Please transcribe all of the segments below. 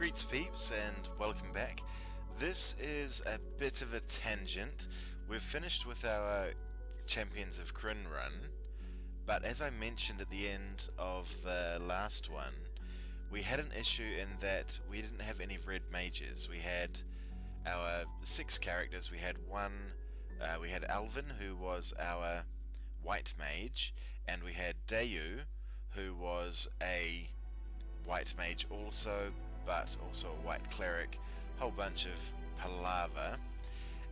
Greets peeps and welcome back. This is a bit of a tangent. We've finished with our Champions of Krynn run, but as I mentioned at the end of the last one, we had an issue in that we didn't have any red mages. We had our 6 characters. We had Alvin, who was our white mage, and we had Dayu, who was a white mage also, but also a white cleric. Whole bunch of palaver,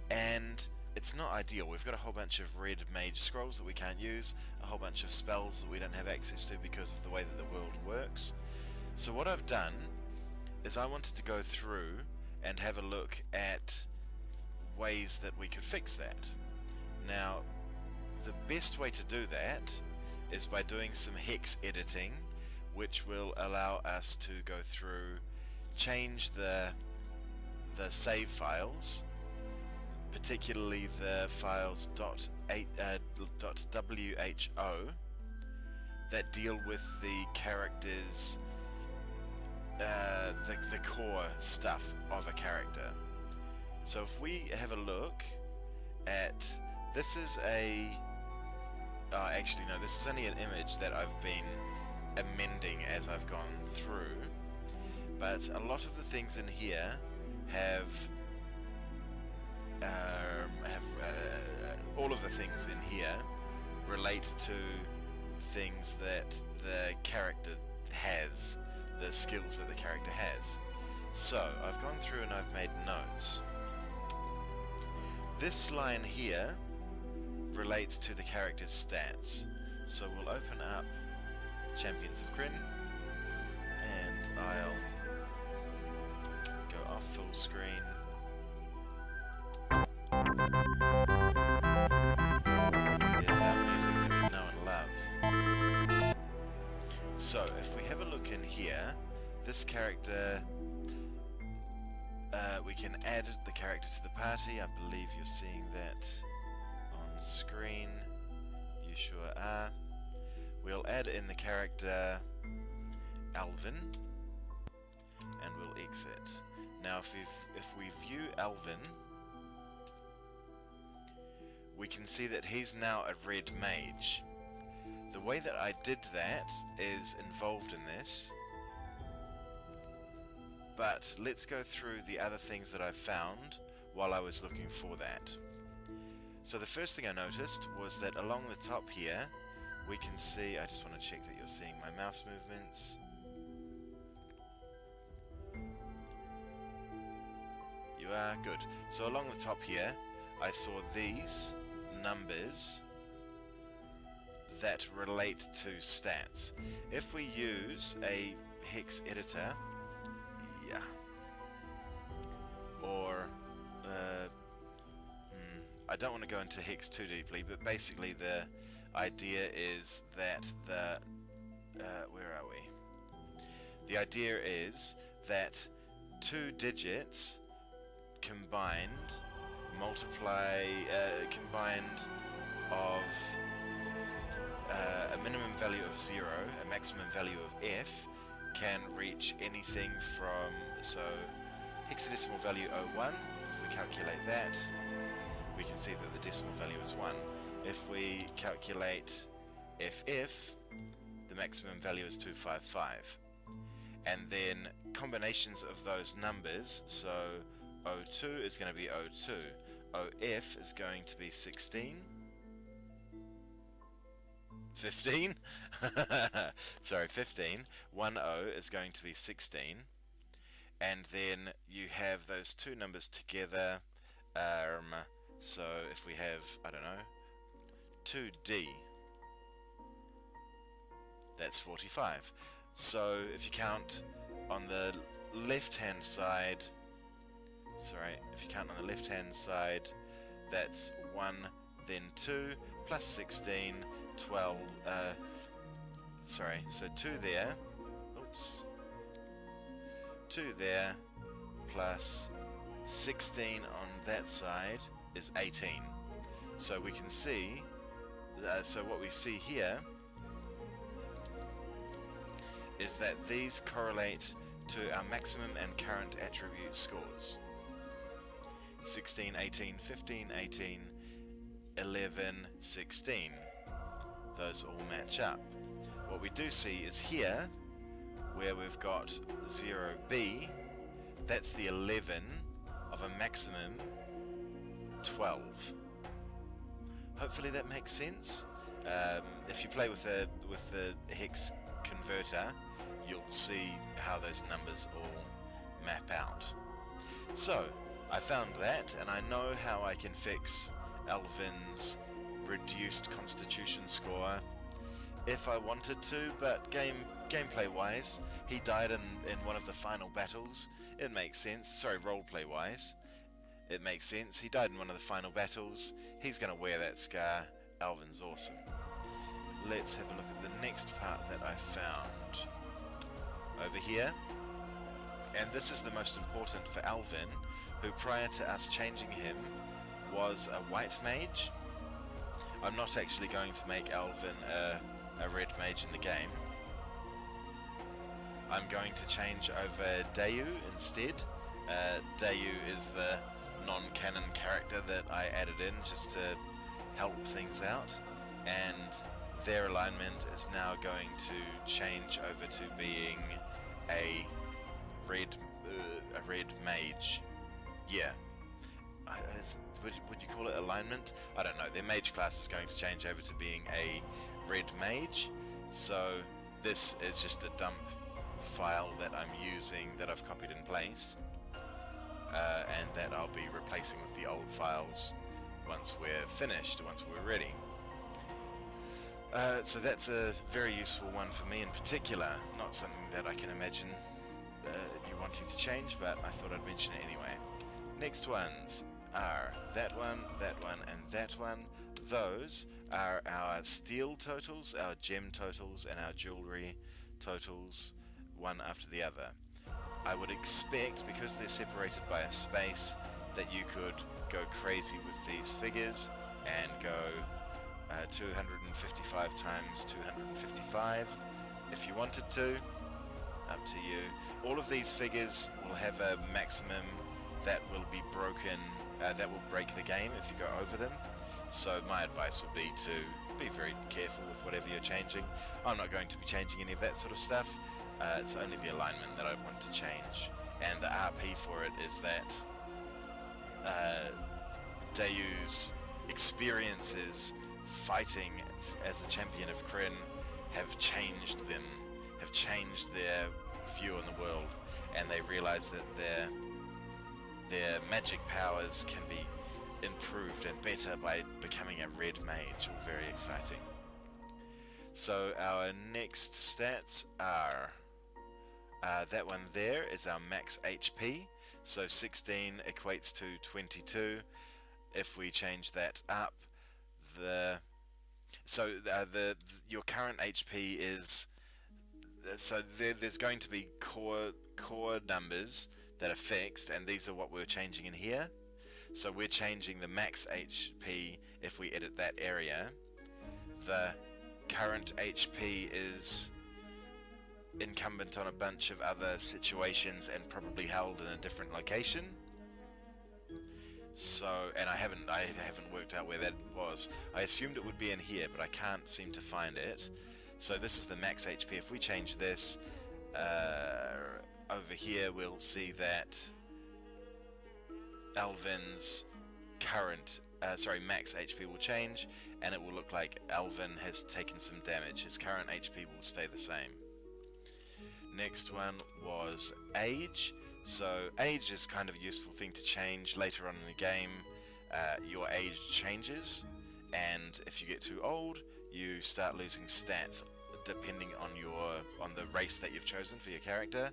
and it's not ideal. We've got a whole bunch of red mage scrolls that we can't use, a whole bunch of spells that we don't have access to because of the way that the world works. So what I've done is I wanted to go through and have a look at ways that we could fix that. Now, the best way to do that is by doing some hex editing, which will allow us to go through, change the save files, particularly the files .who that deal with the characters, the core stuff of a character. So if we have a look at, this is actually no, this is only an image that I've been amending as I've gone through, but a lot of the things in here have all of the things in here relate to things that the character has, the skills that the character has. So I've gone through and I've made notes. This line here relates to the character's stats. So we'll open up Champions of Krynn, and I'll go off full screen. There's our music that we know and love. So if we have a look in here, this character, we can add the character to the party. I believe you're seeing that on screen. You sure are. We'll add in the character Alvin, and we'll exit. Now if we view Alvin, we can see that he's now a red mage. The way that I did that is involved in this, but let's go through the other things that I found while I was looking for that. So the first thing I noticed was that along the top here we can see, I just want to check that you're seeing my mouse movements. You are? Good. So along the top here I saw these numbers that relate to stats. If we use a hex editor, or I don't want to go into hex too deeply, but basically the idea is that where are we? The idea is that 2 digits combined of a minimum value of 0, a maximum value of f, can reach anything from, so hexadecimal value 01, if we calculate that, we can see that the decimal value is 1. If we calculate FF, the maximum value is 255. And then combinations of those numbers, so 02 is going to be 02, OF is going to be 16, 15, sorry, 15, 10 is going to be 16, and then you have those 2 numbers together, so if we have, I don't know, 2D, that's 45. So if you count on the left hand side, that's 1, then 2, plus 16, 12, so 2 there, 2 there, plus 16 on that side is 18. So we can see, so what we see here is that these correlate to our maximum and current attribute scores. 16, 18, 15, 18, 11, 16. Those all match up. What we do see is here, where we've got 0B, that's the 11 of a maximum 12. Hopefully that makes sense. If you play with the hex converter, you'll see how those numbers all map out. So I found that, and I know how I can fix Alvin's reduced constitution score if I wanted to, but gameplay wise, he died in one of the final battles. It makes sense. Sorry, roleplay wise, it makes sense. He died in one of the final battles. He's gonna wear that scar. Alvin's awesome. Let's have a look at the next part that I found over here, and this is the most important for Alvin, who prior to us changing him was a white mage. I'm not actually going to make Alvin a red mage in the game. I'm going to change over Dayu instead. Dayu is the non-canon character that I added in just to help things out, and their alignment is now going to change over to being a red mage. Yeah. Would you call it alignment? I don't know. Their mage class is going to change over to being a red mage. So this is just a dump file that I'm using, that I've copied in place, and that I'll be replacing with the old files once we're finished, once we're ready. So that's a very useful one for me in particular. Not something that I can imagine you wanting to change, but I thought I'd mention it anyway. Next ones are that one, and that one. Those are our steel totals, our gem totals, and our jewelry totals, one after the other. I would expect, because they're separated by a space, that you could go crazy with these figures and go 255 times 255 if you wanted to. Up to you. All of these figures will have a maximum that will be broken, that will break the game if you go over them. So my advice would be to be very careful with whatever you're changing. I'm not going to be changing any of that sort of stuff. It's only the alignment that I want to change. And the RP for it is that Dayu's experiences fighting as a champion of Krynn have changed them, have changed their view on the world, and they realize that their magic powers can be improved and better by becoming a red mage. All very exciting. So our next stats are that one there is our max HP, so 16 equates to 22. If we change that up, your current HP is, so there's going to be core numbers that are fixed, and these are what we're changing in here. So we're changing the max HP if we edit that area. The current HP is incumbent on a bunch of other situations and probably held in a different location. So, and I haven't worked out where that was. I assumed it would be in here, but I can't seem to find it. So this is the max HP. If we change this over here, we'll see that Alvin's current, max HP will change, and it will look like Alvin has taken some damage. His current HP will stay the same. Next one was age. So age is kind of a useful thing to change later on in the game. Your age changes, and if you get too old, you start losing stats depending on the race that you've chosen for your character.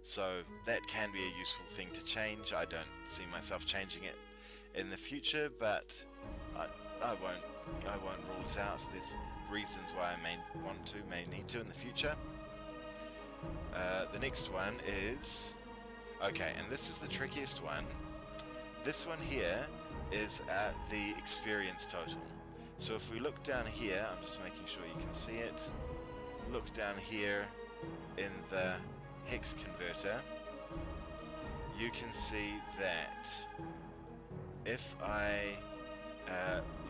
So that can be a useful thing to change. I don't see myself changing it in the future, but I won't rule it out. There's reasons why I may need to in the future. The next one is, okay, and this is the trickiest one. This one here is the experience total. So if we look down here, I'm just making sure you can see it. Look down here in the hex converter, you can see that if I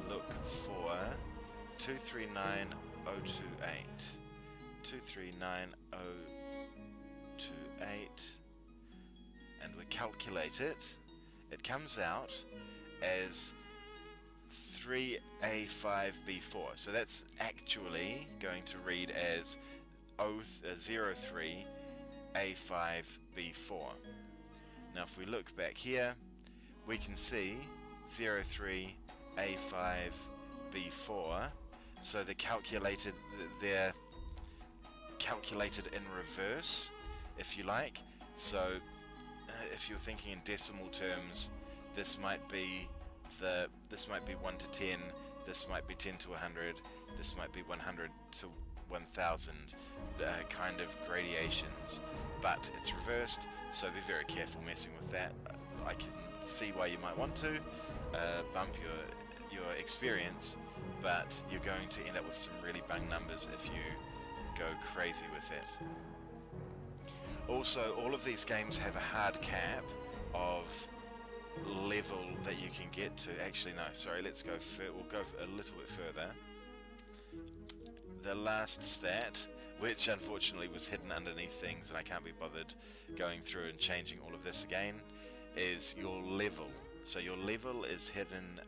look for 239028, 239028, and we calculate it, it comes out as 3A5B4. So that's actually going to read as 03A5B4. Now if we look back here, we can see 03A5B4. So they're calculated in reverse, if you like. So if you're thinking in decimal terms, this might be 1 to 10, this might be 10 to 100, this might be 100 to 1000, kind of gradations, but it's reversed, so be very careful messing with that. I can see why you might want to bump your experience, but you're going to end up with some really bung numbers if you go crazy with it. Also, all of these games have a hard cap of level that you can get to. Actually, no, sorry, let's go we'll go a little bit further. The last stat, which unfortunately was hidden underneath things and I can't be bothered going through and changing all of this again, is your level. So your level is hidden,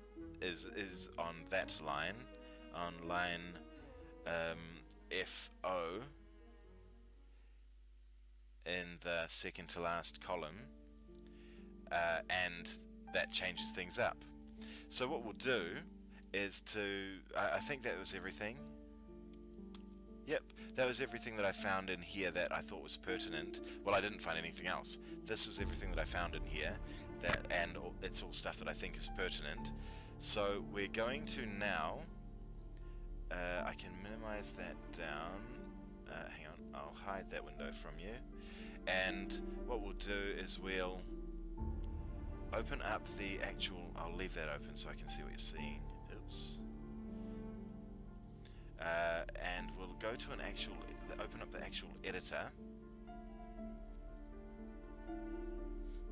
is on that line, on line FO, in the second to last column, and that changes things up. So what we'll do is I think that was everything. Yep, that was everything that I found in here that I thought was pertinent. Well, I didn't find anything else. This was everything that I found in here, and it's all stuff that I think is pertinent. So we're going to now, I can minimize that down. Hang on, I'll hide that window from you. And what we'll do is we'll open up the actual, I'll leave that open so I can see what you're seeing. Oops. And we'll go to open up the actual editor.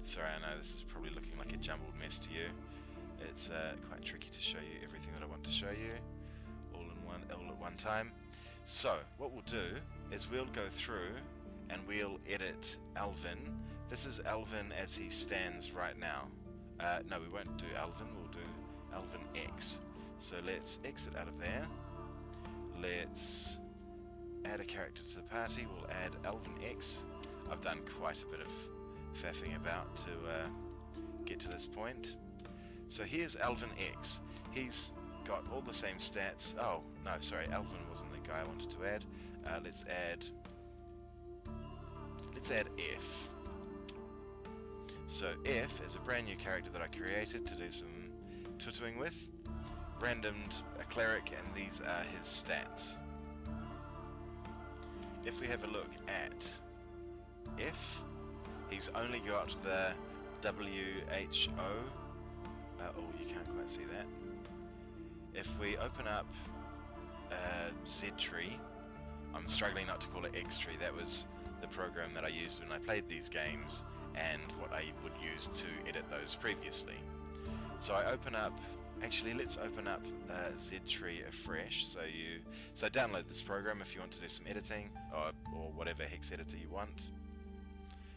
Sorry, I know this is probably looking like a jumbled mess to you. It's quite tricky to show you everything that I want to show you all at one time. So what we'll do is we'll go through and we'll edit Alvin. This is Alvin as he stands right now. No, we won't do Alvin, we'll do Alvin X. So let's exit out of there. Let's add a character to the party. We'll add Alvin X. I've done quite a bit of faffing about to get to this point. So here's Alvin X. He's got all the same stats. Oh, no, sorry, Alvin wasn't the guy I wanted to add. Let's add F. So F is a brand new character that I created to do some tutoring with. Randomed a cleric, and these are his stats. If we have a look at F, he's only got the WHO. Oh, you can't quite see that. If we open up ZTree, I'm struggling not to call it Xtree. That was the program that I used when I played these games and what I would use to edit those previously. So I open up, actually let's open up ZTree afresh. So download this program if you want to do some editing or whatever hex editor you want.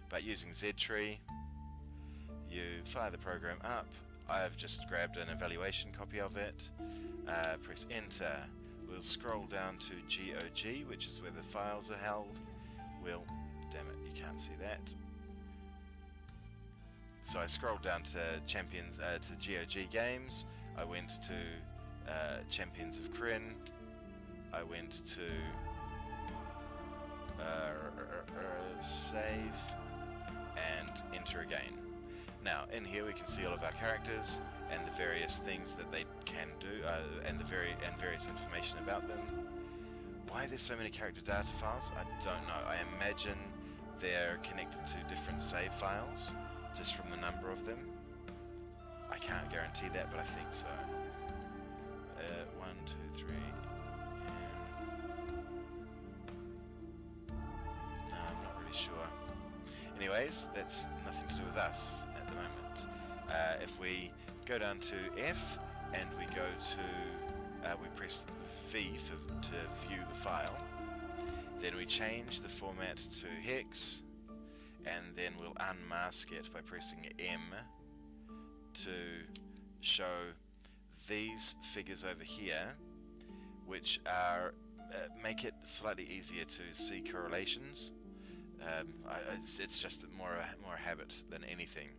But using ZTree, you fire the program up. I've just grabbed an evaluation copy of it. Press enter. We'll scroll down to GOG, which is where the files are held. Damn it, you can't see that. So I scrolled down to Champions, to GOG games. I went to Champions of Krynn. I went to save and enter again. Now in here we can see all of our characters and the various things that they can do, and various information about them. Why there's so many character data files, I don't know. I imagine they're connected to different save files, just from the number of them. I can't guarantee that, but I think so. 1, 2, 3. No, I'm not really sure. anyways, that's nothing to do with us at the moment. If we go down to F and we go to, we press V to view the file, then we change the format to hex, and then we'll unmask it by pressing M to show these figures over here, which are make it slightly easier to see correlations. It's just more a habit than anything.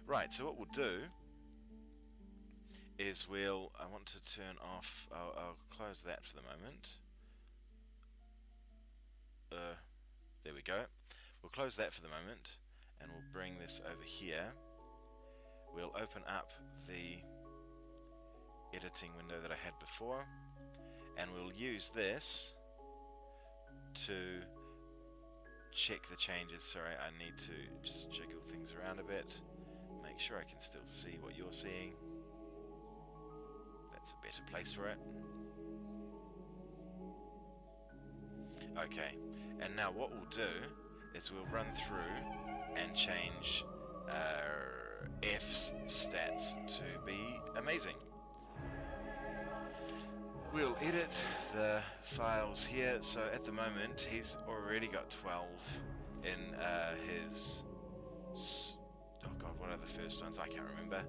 Right, so what we'll do is I want to turn off, I'll close that for the moment. There we go. We'll close that for the moment, and we'll bring this over here. We'll open up the editing window that I had before, and we'll use this to check the changes. Sorry, I need to just jiggle things around a bit, make sure I can still see what you're seeing. That's a better place for it. Okay, and now what we'll do is we'll run through and change F's stats to be amazing. We'll edit the files here. So at the moment he's already got 12 in his, oh god, what are the first ones? I can't remember.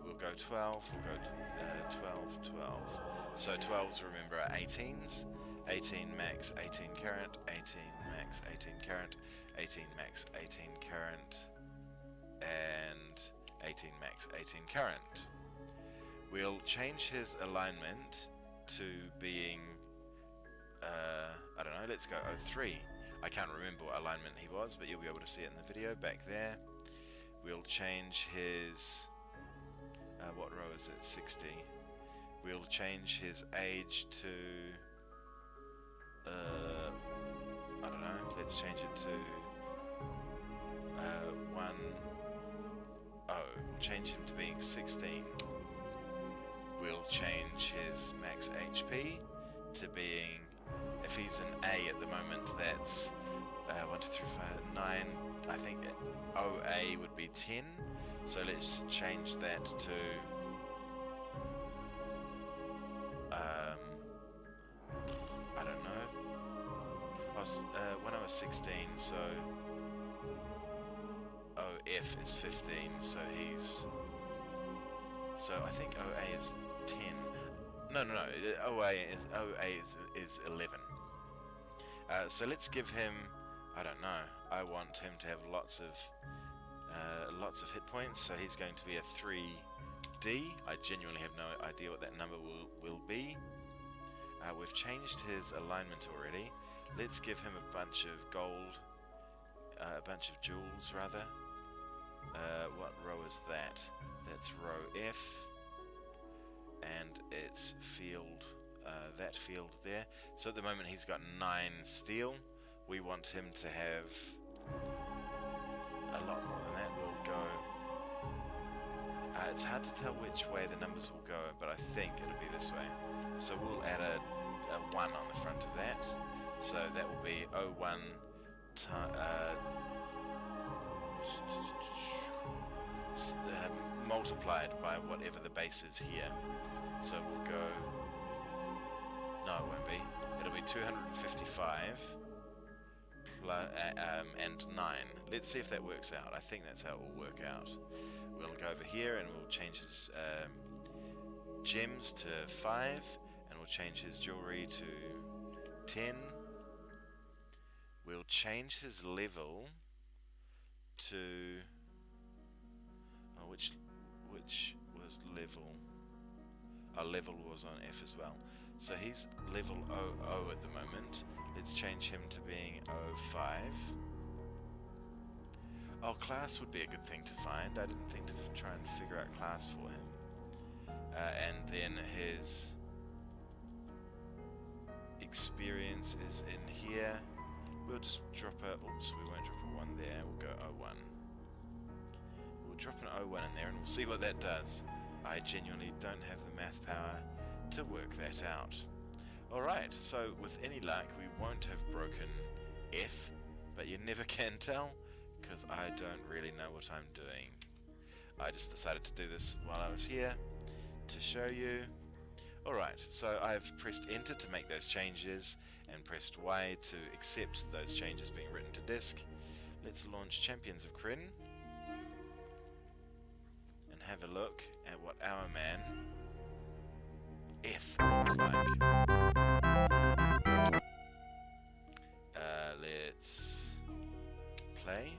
We'll go 12, we'll go 12, 12. So 12s, remember, are 18s. 18 max, 18 current, 18 max, 18 current, 18 max, 18 current, and 18 max, 18 current. We'll change his alignment to being, I don't know, let's go 03. I can't remember what alignment he was, but you'll be able to see it in the video back there. We'll change his, what row is it, 60. We'll change his age to, I don't know, let's change it to 10. We'll change him to being 16. We'll change his max HP to being, if he's an A at the moment, that's 1, 2, 3, 4, 9. I think OA would be 10. So let's change that to I don't know. When I was 16, so OF is 15, so I think OA is 10. No, OA is 11. So let's give him, I don't know, I want him to have lots of hit points, so he's going to be a 3D. I genuinely have no idea what that number will be. We've changed his alignment already. Let's give him a bunch of gold, a bunch of jewels rather. What row is that? That's row F, and it's field, that field there. So at the moment he's got 9 steel. We want him to have a lot more than that. We'll go, it's hard to tell which way the numbers will go, but I think it'll be this way. So we'll add a 1 on the front of that. So that will be 01 multiplied by whatever the base is here. So we'll go, no it won't be, it'll be 255 plus, and 9. Let's see if that works out. I think that's how it will work out. We'll go over here and we'll change his gems to 5, and we'll change his jewelry to 10. We'll change his level to, oh, which was level? Our level was on F as well. So he's level 00 at the moment. Let's change him to being 05. Oh, class would be a good thing to find. I didn't think to try and figure out class for him. And then his experience is in here. We'll just drop a, oops, we won't drop a 1 there, we'll go 01. We'll drop an 01 in there and we'll see what that does. I genuinely don't have the math power to work that out. Alright, so with any luck we won't have broken F, but you never can tell, because I don't really know what I'm doing. I just decided to do this while I was here to show you. Alright, so I've pressed enter to make those changes and pressed Y to accept those changes being written to disk. Let's launch Champions of Krynn and have a look at what our man F looks like. Let's play.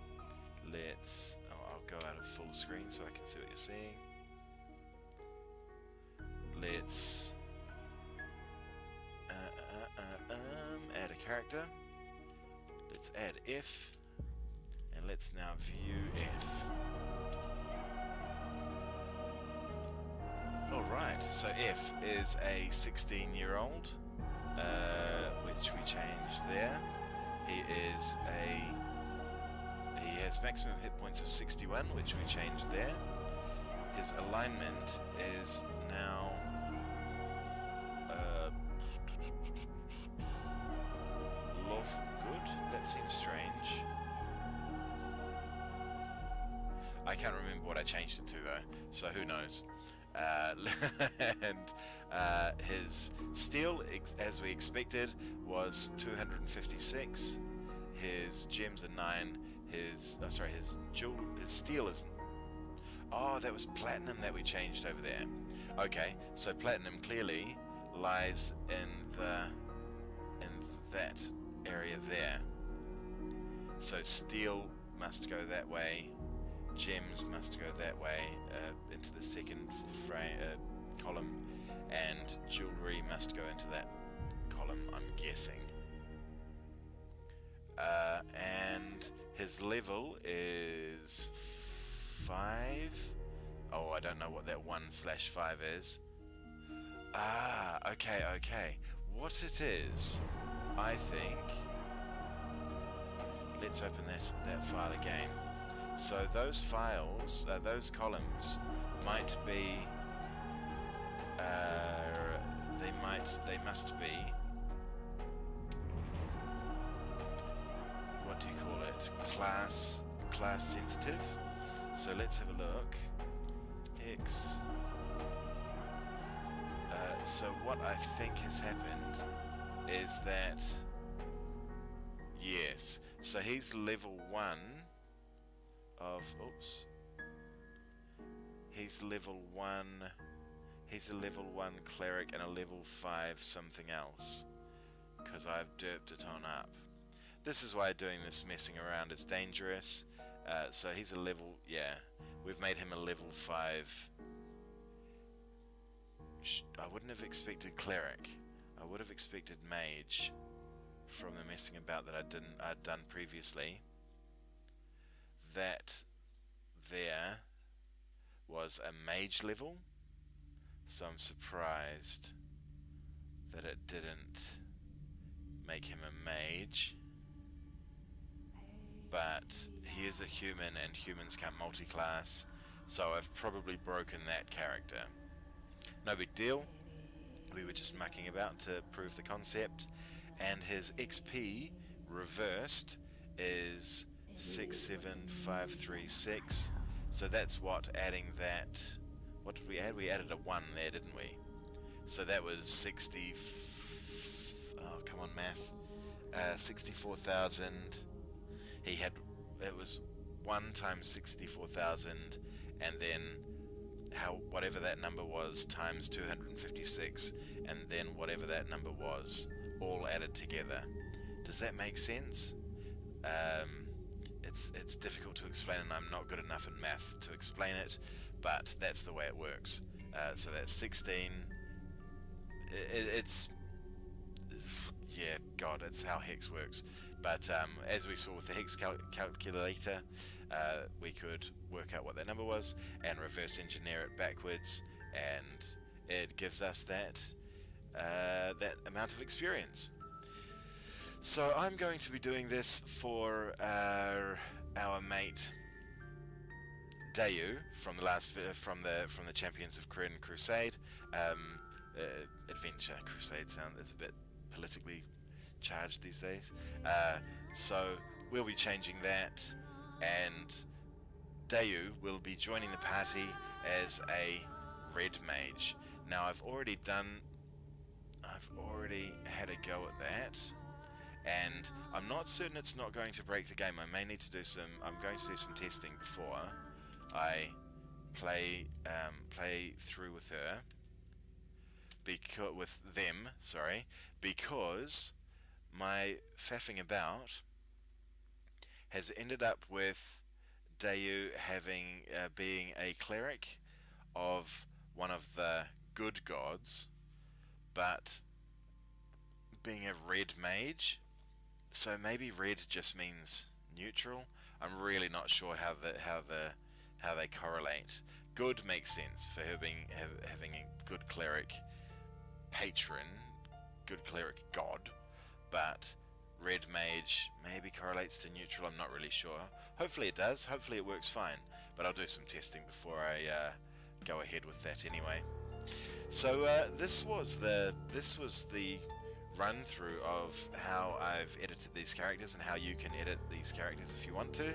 I'll go out of full screen so I can see what you're seeing. Let's add a character. Let's add F, and let's now view F. Alright, so F is a 16-year-old, which we changed there. He has maximum hit points of 61, which we changed there. His alignment is now lawful good. That seems strange. I can't remember what I changed it to though, so who knows. And his steel, as we expected, was 256. His gems are 9. His steel is. Oh, that was platinum that we changed over there. Okay, so platinum clearly lies in that area there. So steel must go that way. Gems must go that way into the second column, and jewelry must go into that column, I'm guessing. And his level is 5. Oh, I don't know what that 1/5 is. Ah, okay. What it is, I think. Let's open that file again. So those files, those columns, might be. They must be. What do you call it? Class sensitive. So let's have a look. X. So what I think has happened is that. Yes. So he's level 1. He's level 1. He's a level 1 cleric and a level 5 something else, because I've derped it on up. This is why doing this messing around is dangerous. So he's a level, we've made him a level 5. I wouldn't have expected cleric. I would have expected mage from the messing about that I'd done previously. That there was a mage level, so I'm surprised that it didn't make him a mage. But he is a human and humans can't multi-class, so I've probably broken that character. No big deal, we were just mucking about to prove the concept. And his XP reversed is 67536. So that's what, adding that, what did we add? We added a 1 there, didn't we? So that was 60, oh come on math, 64,000. He had, it was 1 times 64,000, and then whatever that number was times 256, and then whatever that number was, all added together. Does that make sense? It's difficult to explain, and I'm not good enough in math to explain it, but that's the way it works. So that's 16. It's how hex works. But as we saw with the hex calculator, we could work out what that number was and reverse engineer it backwards, and it gives us that amount of experience. So I'm going to be doing this for our mate Dayu from the Champions of Krynn Crusade. Adventure Crusade is a bit politically charged these days. So we'll be changing that and Dayu will be joining the party as a red mage. Now I've already had a go at that, and I'm not certain it's not going to break the game. I'm going to do some testing before I play through with her, because my faffing about has ended up with Dayu being a cleric of one of the good gods, but being a red mage. So maybe red just means neutral. I'm really not sure how they correlate. Good makes sense for her having a good cleric patron, good cleric god, but red mage maybe correlates to neutral. I'm not really sure. Hopefully it does. Hopefully it works fine. But I'll do some testing before I go ahead with that anyway. So this was the run through of how I've edited these characters and how you can edit these characters if you want to.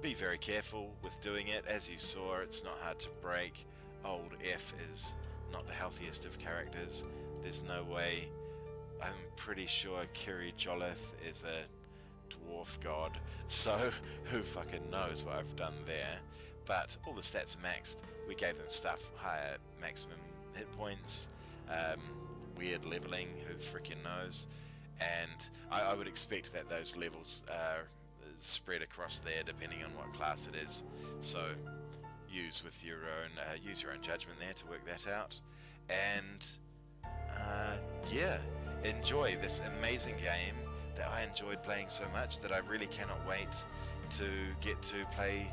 Be very careful with doing it. As you saw, it's not hard to break. Old F is not the healthiest of characters. There's no way. I'm pretty sure Kiri Jolith is a dwarf god, so who fucking knows what I've done there. But all the stats are maxed. We gave them stuff, higher maximum hit points, weird leveling, who freaking knows. And I would expect that those levels are spread across there depending on what class it is. So use your own judgment there to work that out. And yeah, enjoy this amazing game that I enjoyed playing so much that I really cannot wait to get to play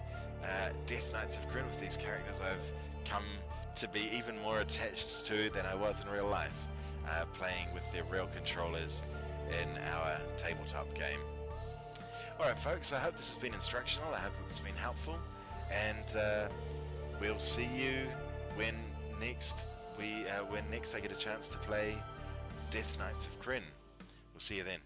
Death Knights of Krynn with these characters I've come to be even more attached to than I was in real life, playing with their real controllers in our tabletop game. Alright folks, I hope this has been instructional, I hope it's been helpful, and we'll see you when next I get a chance to play Death Knights of Krynn. We'll see you then.